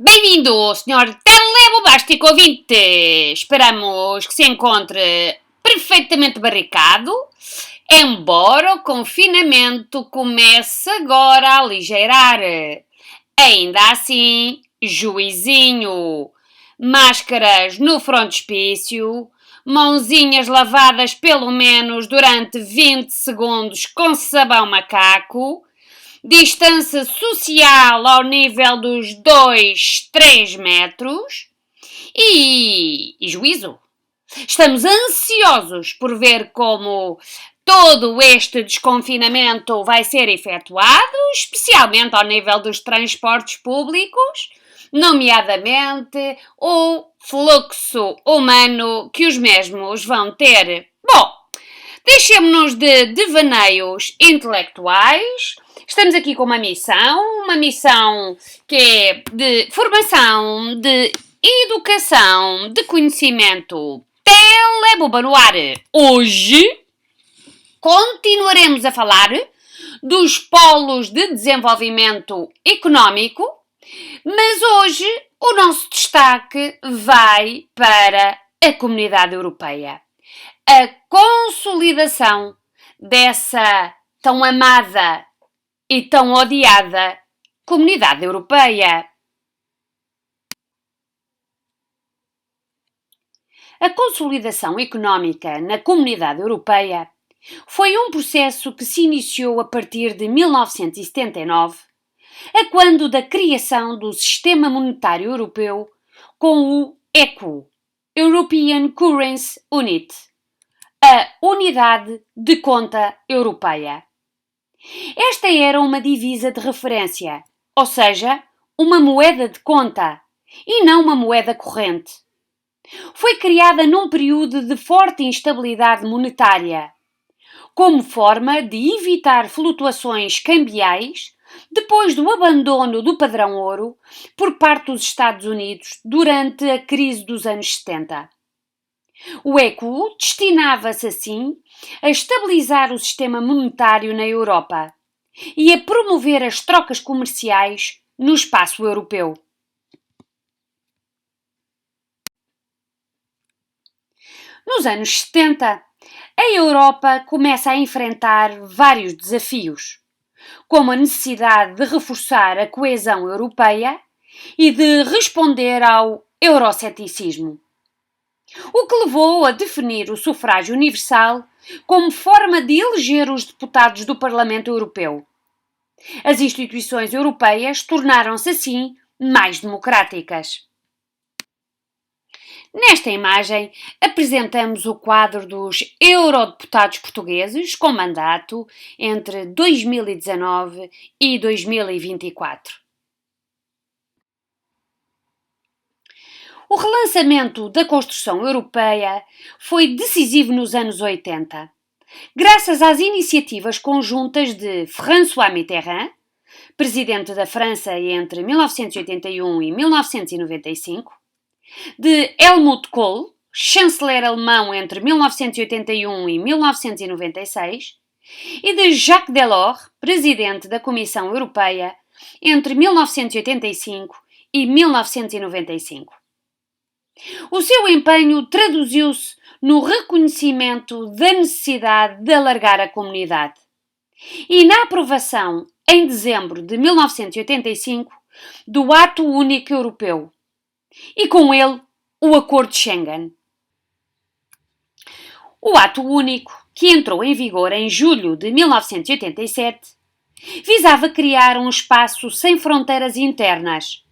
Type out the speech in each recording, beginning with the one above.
Bem-vindo, senhor telebobástico ouvinte! Esperamos que se encontre perfeitamente barricado, embora o confinamento comece agora a aligeirar. Ainda assim, juizinho, máscaras no frontispício, mãozinhas lavadas pelo menos durante 20 segundos com sabão macaco, distância social ao nível dos 2, 3 metros e juízo. Estamos ansiosos por ver como todo este desconfinamento vai ser efetuado, especialmente ao nível dos transportes públicos, nomeadamente o fluxo humano que os mesmos vão ter. Bom, deixemos-nos de devaneios intelectuais. Estamos aqui com uma missão que é de formação, de educação, de conhecimento teleboba no ar. Hoje continuaremos a falar dos polos de desenvolvimento económico, mas hoje o nosso destaque vai para a Comunidade Europeia. A consolidação dessa tão amada e tão odiada Comunidade Europeia. A consolidação económica na Comunidade Europeia foi um processo que se iniciou a partir de 1979, a quando da criação do Sistema Monetário Europeu com o ECU, European Currency Unit, a Unidade de Conta Europeia. Esta era uma divisa de referência, ou seja, uma moeda de conta, e não uma moeda corrente. Foi criada num período de forte instabilidade monetária, como forma de evitar flutuações cambiais depois do abandono do padrão ouro por parte dos Estados Unidos durante a crise dos anos 70. O ECU destinava-se, assim, a estabilizar o sistema monetário na Europa e a promover as trocas comerciais no espaço europeu. Nos anos 70, a Europa começa a enfrentar vários desafios, como a necessidade de reforçar a coesão europeia e de responder ao euroceticismo, o que levou a definir o sufrágio universal como forma de eleger os deputados do Parlamento Europeu. As instituições europeias tornaram-se assim mais democráticas. Nesta imagem apresentamos o quadro dos eurodeputados portugueses com mandato entre 2019 e 2024. O relançamento da construção europeia foi decisivo nos anos 80, graças às iniciativas conjuntas de François Mitterrand, presidente da França entre 1981 e 1995, de Helmut Kohl, chanceler alemão entre 1981 e 1996, e de Jacques Delors, presidente da Comissão Europeia entre 1985 e 1995. O seu empenho traduziu-se no reconhecimento da necessidade de alargar a comunidade e na aprovação, em dezembro de 1985, do Ato Único Europeu e, com ele, o Acordo de Schengen. O Ato Único, que entrou em vigor em julho de 1987, visava criar um espaço sem fronteiras internas,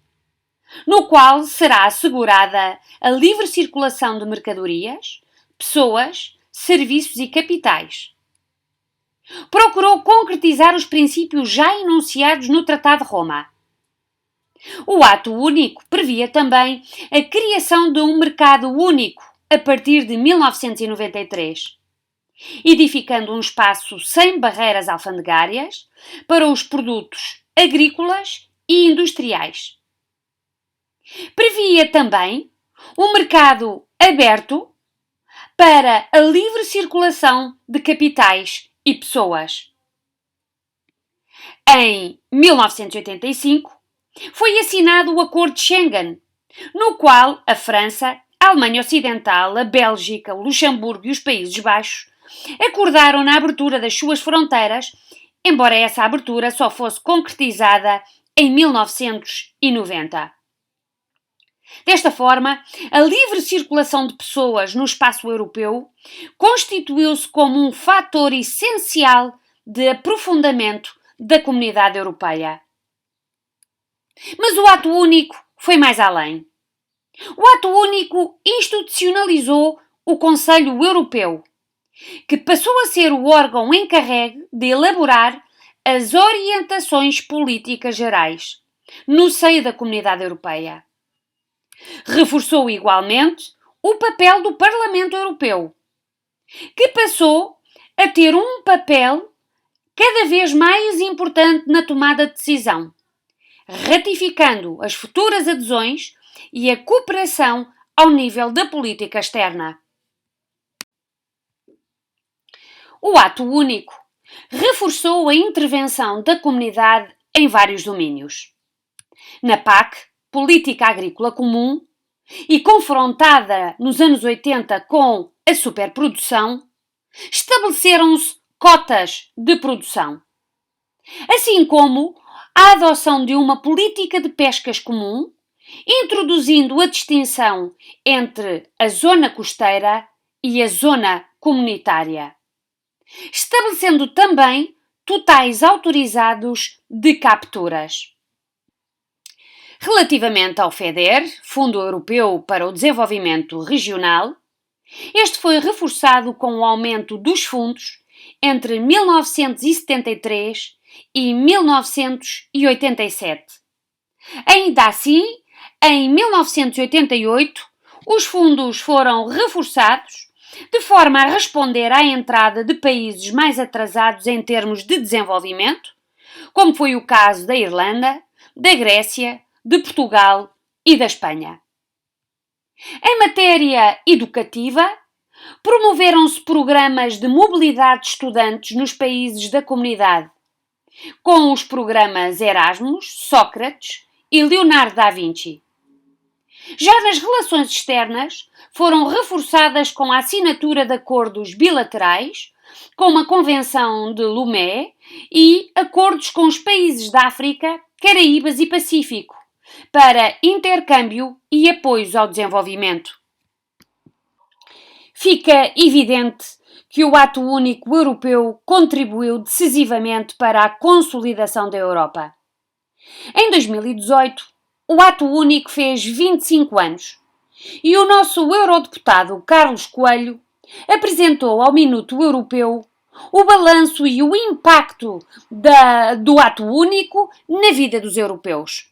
no qual será assegurada a livre circulação de mercadorias, pessoas, serviços e capitais. Procurou concretizar os princípios já enunciados no Tratado de Roma. O Ato Único previa também a criação de um mercado único a partir de 1993, edificando um espaço sem barreiras alfandegárias para os produtos agrícolas e industriais. Previa também um mercado aberto para a livre circulação de capitais e pessoas. Em 1985, foi assinado o Acordo de Schengen, no qual a França, a Alemanha Ocidental, a Bélgica, o Luxemburgo e os Países Baixos acordaram na abertura das suas fronteiras, embora essa abertura só fosse concretizada em 1990. Desta forma, a livre circulação de pessoas no espaço europeu constituiu-se como um fator essencial de aprofundamento da comunidade europeia. Mas o ato único foi mais além. O ato único institucionalizou o Conselho Europeu, que passou a ser o órgão encarregue de elaborar as orientações políticas gerais no seio da Comunidade Europeia. Reforçou igualmente o papel do Parlamento Europeu, que passou a ter um papel cada vez mais importante na tomada de decisão, ratificando as futuras adesões e a cooperação ao nível da política externa. O ato único reforçou a intervenção da comunidade em vários domínios. Na PAC, Política Agrícola Comum, e confrontada nos anos 80 com a superprodução, estabeleceram-se cotas de produção, assim como a adoção de uma política de pescas comum, introduzindo a distinção entre a zona costeira e a zona comunitária, estabelecendo também totais autorizados de capturas. Relativamente ao FEDER, Fundo Europeu para o Desenvolvimento Regional, este foi reforçado com o aumento dos fundos entre 1973 e 1987. Ainda assim, em 1988, os fundos foram reforçados de forma a responder à entrada de países mais atrasados em termos de desenvolvimento, como foi o caso da Irlanda, da Grécia, de Portugal e da Espanha. Em matéria educativa, promoveram-se programas de mobilidade de estudantes nos países da comunidade, com os programas Erasmus, Sócrates e Leonardo da Vinci. Já nas relações externas, foram reforçadas com a assinatura de acordos bilaterais, como a Convenção de Lomé e acordos com os países da África, Caraíbas e Pacífico, para intercâmbio e apoios ao desenvolvimento. Fica evidente que o Ato Único Europeu contribuiu decisivamente para a consolidação da Europa. Em 2018, o Ato Único fez 25 anos e o nosso eurodeputado Carlos Coelho apresentou ao Minuto Europeu o balanço e o impacto do Ato Único na vida dos europeus.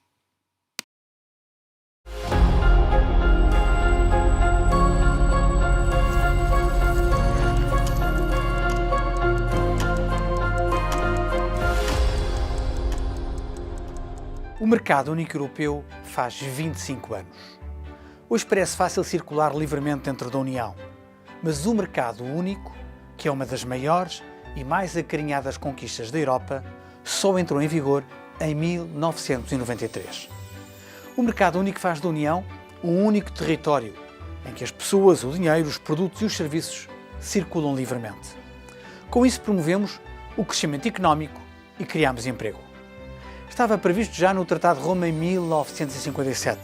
O mercado único europeu faz 25 anos. Hoje parece fácil circular livremente dentro da União, mas o mercado único, que é uma das maiores e mais acarinhadas conquistas da Europa, só entrou em vigor em 1993. O mercado único faz da União um único território, em que as pessoas, o dinheiro, os produtos e os serviços circulam livremente. Com isso promovemos o crescimento económico e criamos emprego. Estava previsto já no Tratado de Roma em 1957,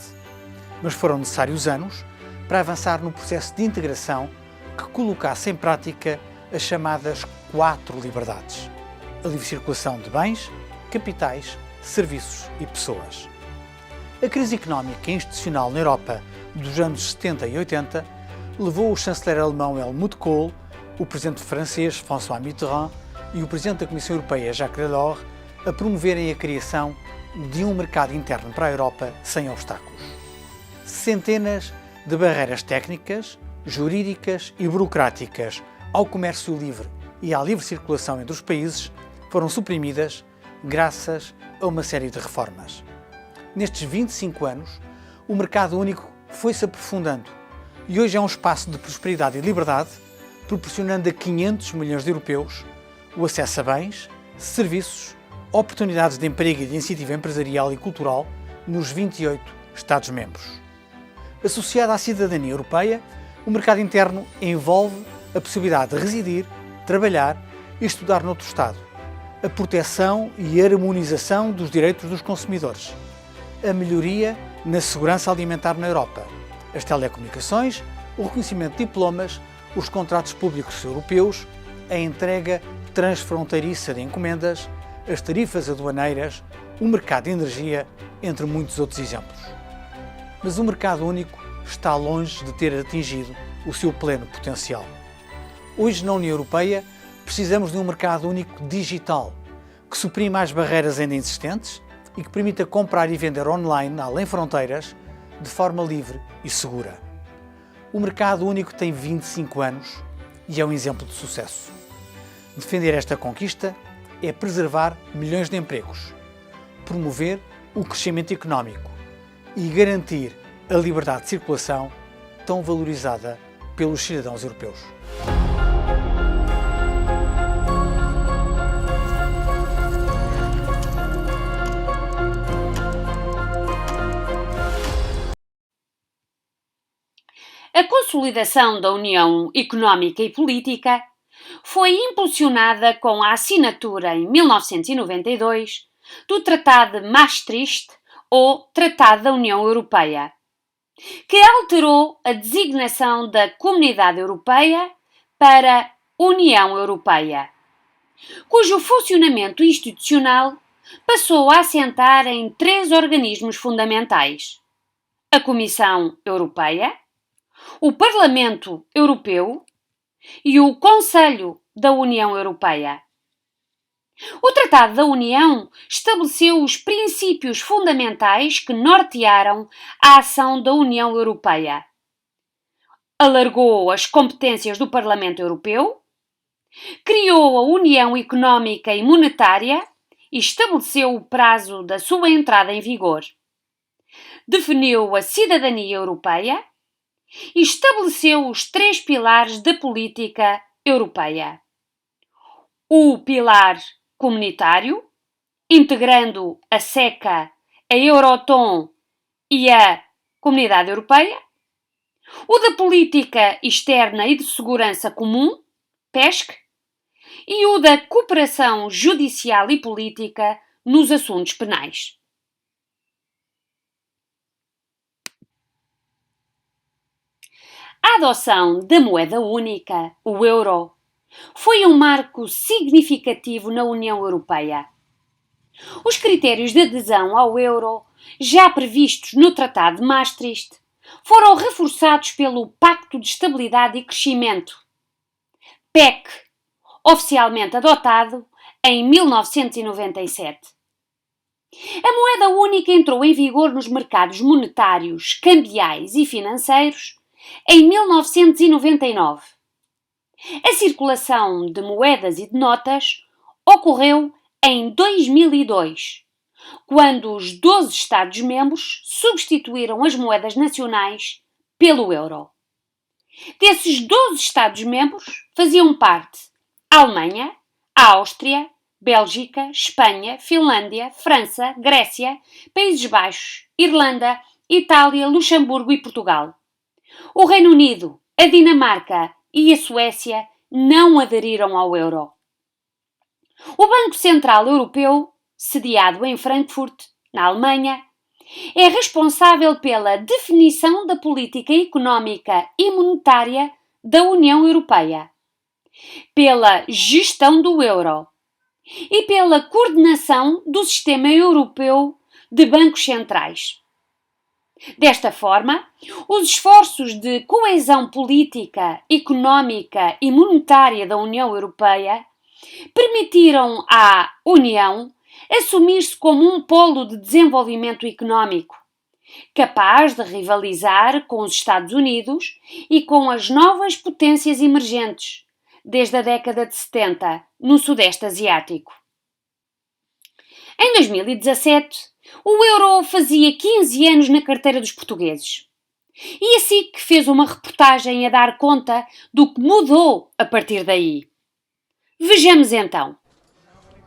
mas foram necessários anos para avançar no processo de integração que colocasse em prática as chamadas 4 liberdades: a livre circulação de bens, capitais, serviços e pessoas. A crise económica e institucional na Europa dos anos 70 e 80 levou o chanceler alemão Helmut Kohl, o presidente francês François Mitterrand e o presidente da Comissão Europeia Jacques Delors a promoverem a criação de um mercado interno para a Europa sem obstáculos. Centenas de barreiras técnicas, jurídicas e burocráticas ao comércio livre e à livre circulação entre os países foram suprimidas graças a uma série de reformas. Nestes 25 anos, o mercado único foi-se aprofundando e hoje é um espaço de prosperidade e liberdade, proporcionando a 500 milhões de europeus o acesso a bens, serviços, oportunidades de emprego e de iniciativa empresarial e cultural nos 28 Estados-membros. Associado à cidadania europeia, o mercado interno envolve a possibilidade de residir, trabalhar e estudar noutro Estado, a proteção e harmonização dos direitos dos consumidores, a melhoria na segurança alimentar na Europa, as telecomunicações, o reconhecimento de diplomas, os contratos públicos europeus, a entrega transfronteiriça de encomendas, as tarifas aduaneiras, o mercado de energia, entre muitos outros exemplos. Mas o mercado único está longe de ter atingido o seu pleno potencial. Hoje, na União Europeia, precisamos de um mercado único digital, que suprima as barreiras ainda existentes e que permita comprar e vender online, além fronteiras, de forma livre e segura. O mercado único tem 25 anos e é um exemplo de sucesso. Defender esta conquista é preservar milhões de empregos, promover o crescimento económico e garantir a liberdade de circulação tão valorizada pelos cidadãos europeus. A consolidação da União Económica e Política foi impulsionada com a assinatura em 1992 do Tratado de Maastricht, ou Tratado da União Europeia, que alterou a designação da Comunidade Europeia para União Europeia, cujo funcionamento institucional passou a assentar em 3 organismos fundamentais: a Comissão Europeia, o Parlamento Europeu e o Conselho da União Europeia. O Tratado da União estabeleceu os princípios fundamentais que nortearam a ação da União Europeia. Alargou as competências do Parlamento Europeu, criou a União Económica e Monetária e estabeleceu o prazo da sua entrada em vigor. Definiu a cidadania europeia e estabeleceu os 3 pilares da política europeia. O pilar comunitário, integrando a SECA, a Eurotom e a Comunidade Europeia. O da política externa e de segurança comum, PESC. E o da cooperação judicial e política nos assuntos penais. A adoção da moeda única, o euro, foi um marco significativo na União Europeia. Os critérios de adesão ao euro, já previstos no Tratado de Maastricht, foram reforçados pelo Pacto de Estabilidade e Crescimento, PEC, oficialmente adotado em 1997. A moeda única entrou em vigor nos mercados monetários, cambiais e financeiros em 1999. A circulação de moedas e de notas ocorreu em 2002, quando os 12 Estados-membros substituíram as moedas nacionais pelo euro. Desses 12 Estados-membros faziam parte a Alemanha, a Áustria, Bélgica, Espanha, Finlândia, França, Grécia, Países Baixos, Irlanda, Itália, Luxemburgo e Portugal. O Reino Unido, a Dinamarca e a Suécia não aderiram ao euro. O Banco Central Europeu, sediado em Frankfurt, na Alemanha, é responsável pela definição da política económica e monetária da União Europeia, pela gestão do euro e pela coordenação do sistema europeu de bancos centrais. Desta forma, os esforços de coesão política, económica e monetária da União Europeia permitiram à União assumir-se como um polo de desenvolvimento económico, capaz de rivalizar com os Estados Unidos e com as novas potências emergentes, desde a década de 70, no Sudeste Asiático. Em 2017, o euro fazia 15 anos na carteira dos portugueses. E a SIC fez uma reportagem a dar conta do que mudou a partir daí. Vejamos então.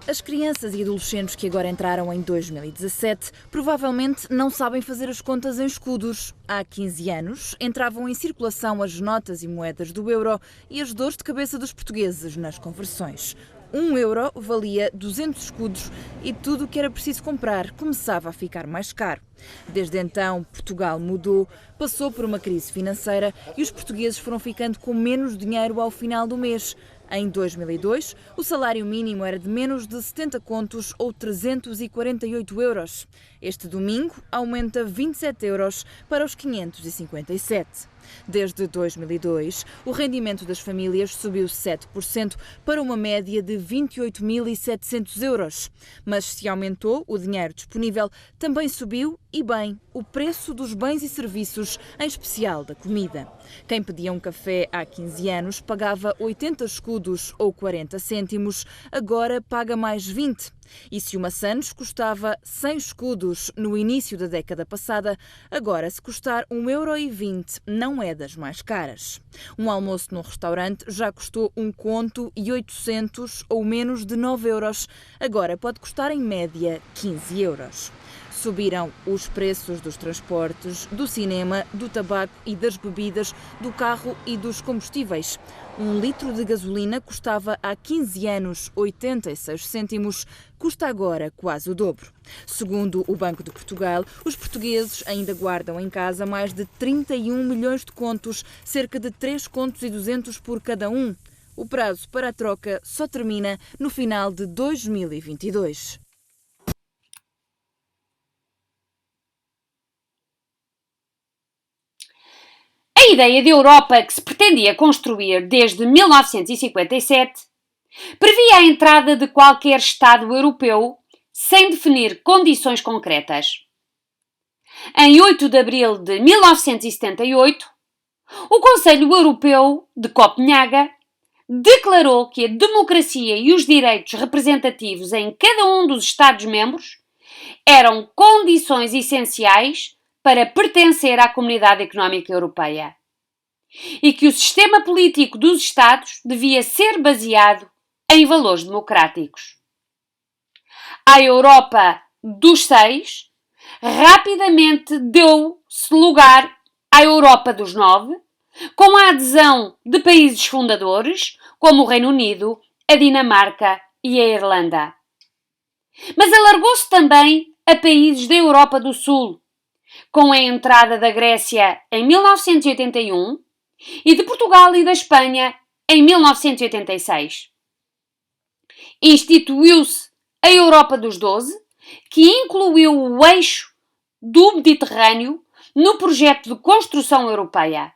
As crianças e adolescentes que agora entraram em 2017 provavelmente não sabem fazer as contas em escudos. Há 15 anos entravam em circulação as notas e moedas do euro e as dores de cabeça dos portugueses nas conversões. 1 euro valia 200 escudos e tudo o que era preciso comprar começava a ficar mais caro. Desde então, Portugal mudou, passou por uma crise financeira e os portugueses foram ficando com menos dinheiro ao final do mês. Em 2002, o salário mínimo era de menos de 70 contos ou 348 euros. Este domingo aumenta 27 euros para os 557. Desde 2002, o rendimento das famílias subiu 7% para uma média de 28.700 euros. Mas se aumentou o dinheiro disponível, também subiu, e bem, o preço dos bens e serviços, em especial da comida. Quem pedia um café há 15 anos pagava 80 escudos ou 40 cêntimos, agora paga mais 20. E se uma Santos custava 100 escudos no início da década passada, agora se custar 1,20 € não é das mais caras. Um almoço num restaurante já custou 1 conto e 800 ou menos de 9 euros, agora pode custar em média 15 euros. Subiram os preços dos transportes, do cinema, do tabaco e das bebidas, do carro e dos combustíveis. 1 litro de gasolina custava há 15 anos 86 cêntimos, custa agora quase o dobro. Segundo o Banco de Portugal, os portugueses ainda guardam em casa mais de 31 milhões de contos, cerca de 3 contos e 200 por cada um. O prazo para a troca só termina no final de 2022. A ideia de Europa que se pretendia construir desde 1957 previa a entrada de qualquer Estado europeu sem definir condições concretas. Em 8 de abril de 1978, o Conselho Europeu de Copenhaga declarou que a democracia e os direitos representativos em cada um dos Estados-membros eram condições essenciais para pertencer à Comunidade Económica Europeia e que o sistema político dos Estados devia ser baseado em valores democráticos. A Europa dos 6 rapidamente deu-se lugar à Europa dos 9, com a adesão de países fundadores como o Reino Unido, a Dinamarca e a Irlanda. Mas alargou-se também a países da Europa do Sul, com a entrada da Grécia em 1981 e de Portugal e da Espanha em 1986. Instituiu-se a Europa dos 12, que incluiu o eixo do Mediterrâneo no projeto de construção europeia.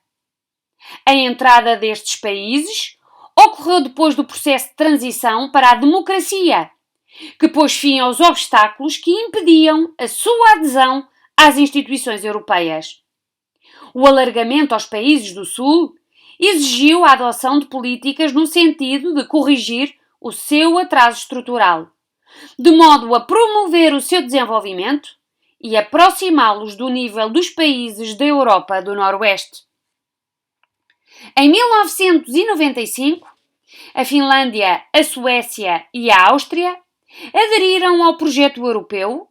A entrada destes países ocorreu depois do processo de transição para a democracia, que pôs fim aos obstáculos que impediam a sua adesão às instituições europeias. O alargamento aos países do Sul exigiu a adoção de políticas no sentido de corrigir o seu atraso estrutural, de modo a promover o seu desenvolvimento e aproximá-los do nível dos países da Europa do Noroeste. Em 1995, a Finlândia, a Suécia e a Áustria aderiram ao projeto europeu,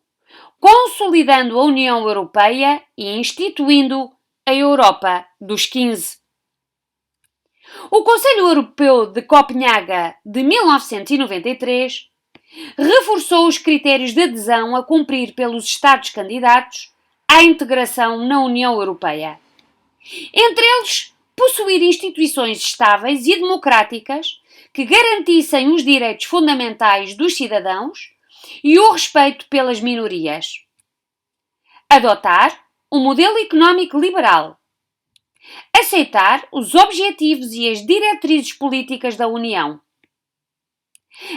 consolidando a União Europeia e instituindo a Europa dos 15. O Conselho Europeu de Copenhaga de 1993 reforçou os critérios de adesão a cumprir pelos Estados-candidatos à integração na União Europeia. Entre eles, possuir instituições estáveis e democráticas que garantissem os direitos fundamentais dos cidadãos e o respeito pelas minorias. Adotar um modelo económico liberal. Aceitar os objetivos e as diretrizes políticas da União.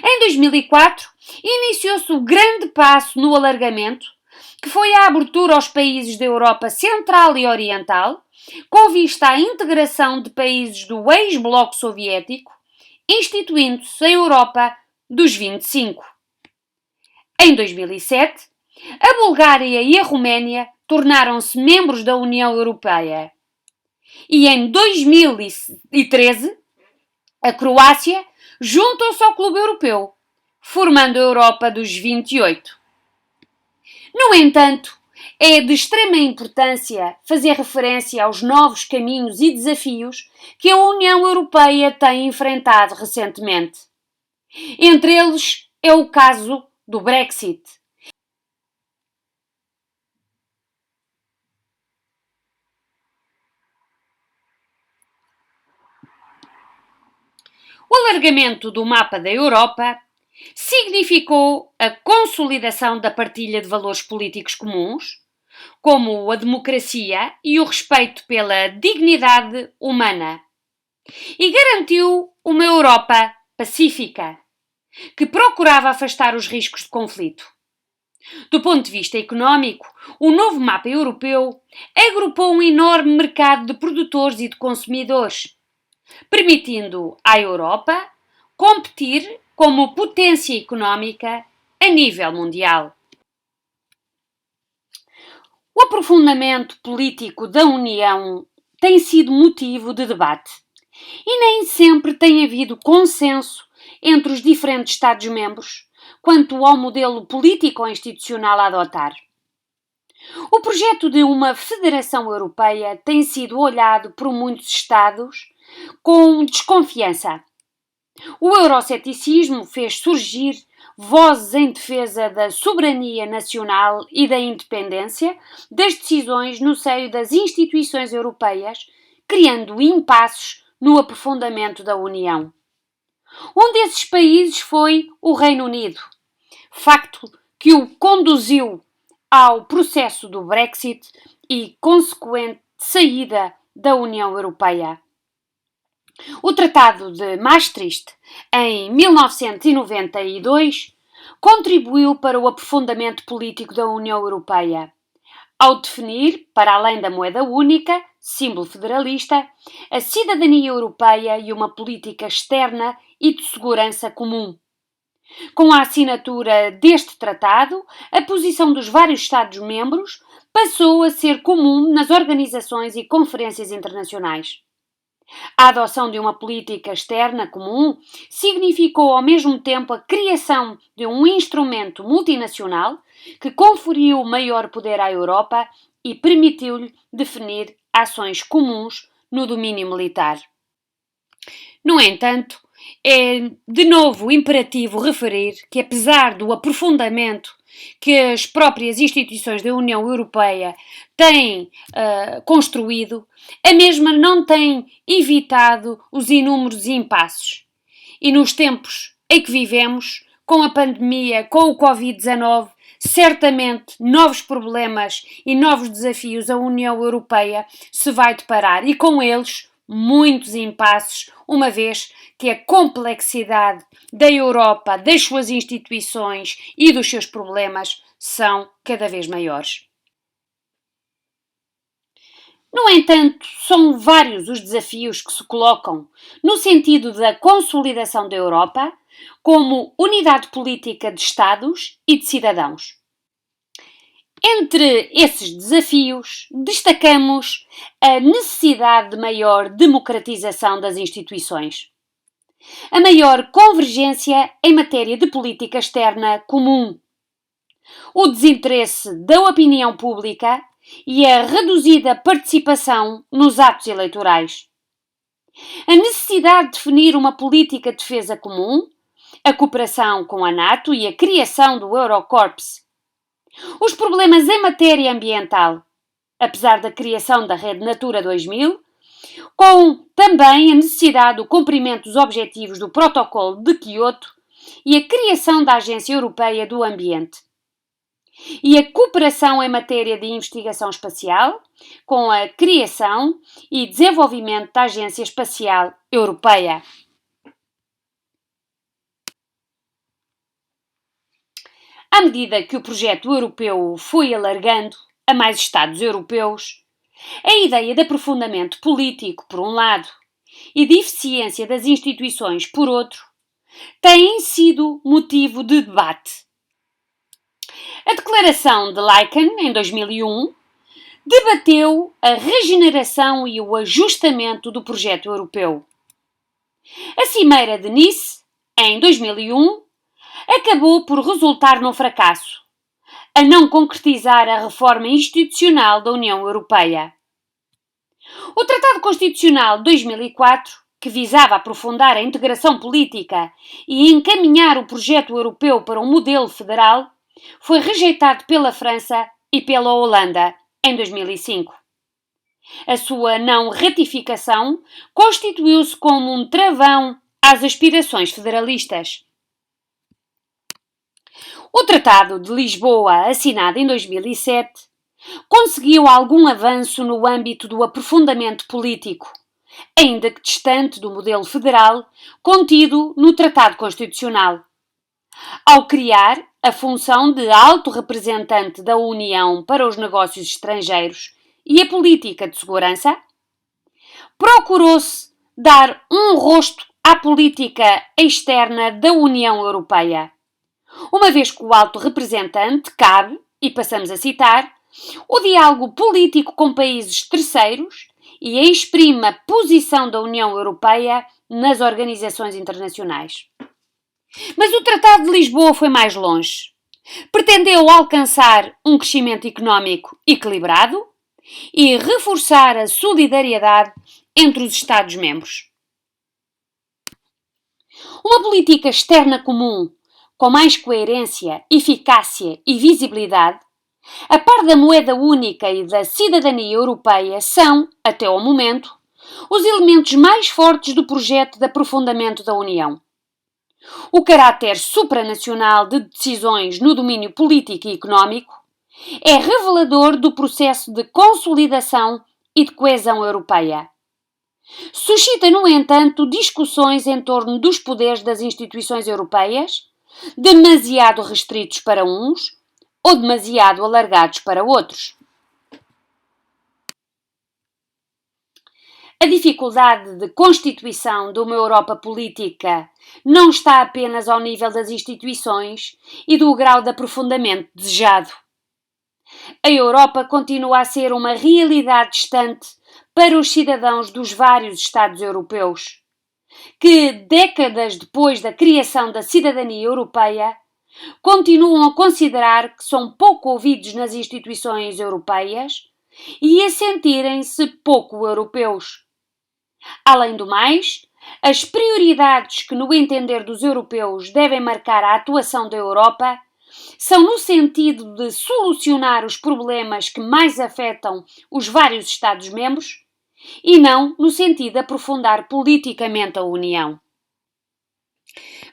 Em 2004, iniciou-se o grande passo no alargamento, que foi a abertura aos países da Europa Central e Oriental, com vista à integração de países do ex-bloco soviético, instituindo-se a Europa dos 25. Em 2007, a Bulgária e a Roménia tornaram-se membros da União Europeia. E em 2013, a Croácia juntou-se ao Clube Europeu, formando a Europa dos 28. No entanto, é de extrema importância fazer referência aos novos caminhos e desafios que a União Europeia tem enfrentado recentemente. Entre eles é o caso do Brexit. O alargamento do mapa da Europa significou a consolidação da partilha de valores políticos comuns, como a democracia e o respeito pela dignidade humana, e garantiu uma Europa pacífica, que procurava afastar os riscos de conflito. Do ponto de vista económico, o novo mapa europeu agrupou um enorme mercado de produtores e de consumidores, permitindo à Europa competir como potência económica a nível mundial. O aprofundamento político da União tem sido motivo de debate e nem sempre tem havido consenso entre os diferentes Estados-membros quanto ao modelo político-institucional a adotar. O projeto de uma federação europeia tem sido olhado por muitos Estados com desconfiança. O euroceticismo fez surgir vozes em defesa da soberania nacional e da independência das decisões no seio das instituições europeias, criando impasses no aprofundamento da União. Um desses países foi o Reino Unido, facto que o conduziu ao processo do Brexit e consequente saída da União Europeia. O Tratado de Maastricht, em 1992, contribuiu para o aprofundamento político da União Europeia, ao definir, para além da moeda única, símbolo federalista, a cidadania europeia e uma política externa e de segurança comum. Com a assinatura deste tratado, a posição dos vários Estados-membros passou a ser comum nas organizações e conferências internacionais. A adoção de uma política externa comum significou ao mesmo tempo a criação de um instrumento multinacional que conferiu maior poder à Europa e permitiu-lhe definir ações comuns no domínio militar. No entanto, é de novo imperativo referir que, apesar do aprofundamento que as próprias instituições da União Europeia têm construído, a mesma não tem evitado os inúmeros impasses. E nos tempos em que vivemos, com a pandemia, com o Covid-19, certamente novos problemas e novos desafios a União Europeia se vai deparar e com eles muitos impasses, uma vez que a complexidade da Europa, das suas instituições e dos seus problemas são cada vez maiores. No entanto, são vários os desafios que se colocam no sentido da consolidação da Europa como unidade política de Estados e de cidadãos. Entre esses desafios, destacamos a necessidade de maior democratização das instituições, a maior convergência em matéria de política externa comum, o desinteresse da opinião pública e a reduzida participação nos atos eleitorais, a necessidade de definir uma política de defesa comum, a cooperação com a NATO e a criação do Eurocorps, os problemas em matéria ambiental, apesar da criação da Rede Natura 2000, com também a necessidade do cumprimento dos objetivos do Protocolo de Quioto e a criação da Agência Europeia do Ambiente. E a cooperação em matéria de investigação espacial, com a criação e desenvolvimento da Agência Espacial Europeia. À medida que o projeto europeu foi alargando a mais Estados europeus, a ideia de aprofundamento político, por um lado, e de eficiência das instituições, por outro, tem sido motivo de debate. A Declaração de Laeken, em 2001, debateu a regeneração e o ajustamento do projeto europeu. A Cimeira de Nice, em 2001, acabou por resultar num fracasso, a não concretizar a reforma institucional da União Europeia. O Tratado Constitucional de 2004, que visava aprofundar a integração política e encaminhar o projeto europeu para um modelo federal, foi rejeitado pela França e pela Holanda em 2005. A sua não ratificação constituiu-se como um travão às aspirações federalistas. O Tratado de Lisboa, assinado em 2007, conseguiu algum avanço no âmbito do aprofundamento político, ainda que distante do modelo federal contido no Tratado Constitucional, ao criar a função de alto representante da União para os negócios estrangeiros e a política de segurança. Procurou-se dar um rosto à política externa da União Europeia, uma vez que o alto representante cabe, e passamos a citar, o diálogo político com países terceiros e exprime a posição da União Europeia nas organizações internacionais. Mas o Tratado de Lisboa foi mais longe. Pretendeu alcançar um crescimento económico equilibrado e reforçar a solidariedade entre os Estados-membros. Uma política externa comum, com mais coerência, eficácia e visibilidade, a par da moeda única e da cidadania europeia, são, até ao momento, os elementos mais fortes do projeto de aprofundamento da União. O caráter supranacional de decisões no domínio político e económico é revelador do processo de consolidação e de coesão europeia. Suscita, no entanto, discussões em torno dos poderes das instituições europeias, demasiado restritos para uns ou demasiado alargados para outros. A dificuldade de constituição de uma Europa política não está apenas ao nível das instituições e do grau de aprofundamento desejado. A Europa continua a ser uma realidade distante para os cidadãos dos vários Estados europeus, que, décadas depois da criação da cidadania europeia, continuam a considerar que são pouco ouvidos nas instituições europeias e a sentirem-se pouco europeus. Além do mais, as prioridades que, no entender dos europeus, devem marcar a atuação da Europa são no sentido de solucionar os problemas que mais afetam os vários Estados-membros e não no sentido de aprofundar politicamente a União.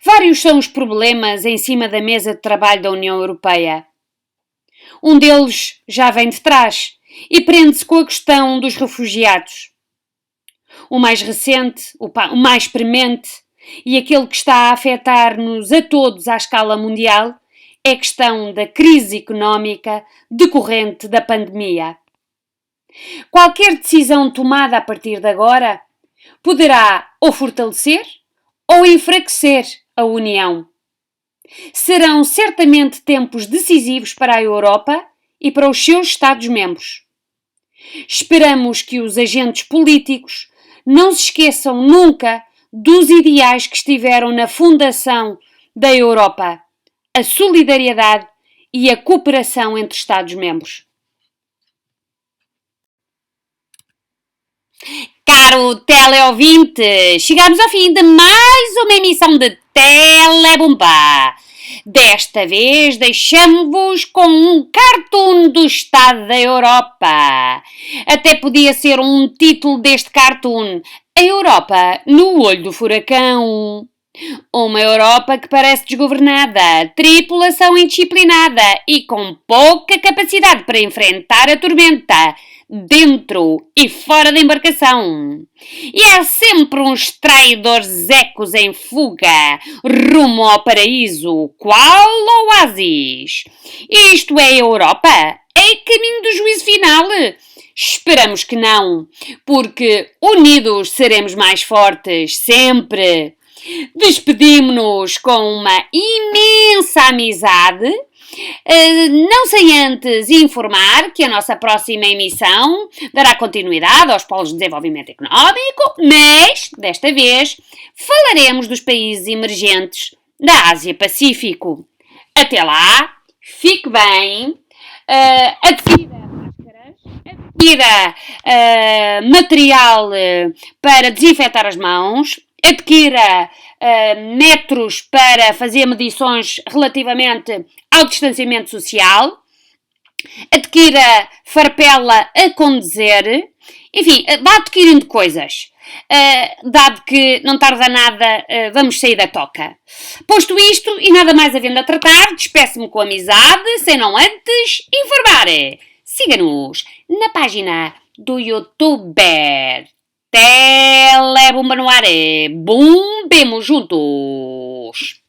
Vários são os problemas em cima da mesa de trabalho da União Europeia. Um deles já vem de trás e prende-se com a questão dos refugiados. O mais recente, o mais premente e aquele que está a afetar-nos a todos à escala mundial é a questão da crise económica decorrente da pandemia. Qualquer decisão tomada a partir de agora poderá ou fortalecer ou enfraquecer a União. Serão certamente tempos decisivos para a Europa e para os seus Estados-membros. Esperamos que os agentes políticos não se esqueçam nunca dos ideais que estiveram na fundação da Europa, a solidariedade e a cooperação entre Estados-membros. Caro teleouvinte, chegamos ao fim de mais uma emissão de Telebomba. Desta vez deixamos-vos com um cartoon do Estado da Europa. Até podia ser um título deste cartoon: A Europa no olho do furacão. Uma Europa que parece desgovernada, tripulação indisciplinada e com pouca capacidade para enfrentar a tormenta, dentro e fora da embarcação. E há sempre uns traidores ecos em fuga, rumo ao paraíso, qual oásis. Isto é Europa? É caminho do juízo final? Esperamos que não, porque unidos seremos mais fortes, sempre. Despedimos-nos com uma imensa amizade, não sem antes informar que a nossa próxima emissão dará continuidade aos polos de desenvolvimento económico, mas, desta vez, falaremos dos países emergentes da Ásia-Pacífico. Até lá, fique bem, adquira máscaras, adquira material para desinfetar as mãos, adquira metros para fazer medições relativamente ao distanciamento social, adquira farpela a condizer, enfim, vá adquirindo coisas. Dado que não tarda nada, vamos sair da toca. Posto isto e nada mais havendo a tratar, despeço-me com amizade, sem não antes informar. Siga-nos na página do youtuber Telebomba no ar. Bombemos juntos!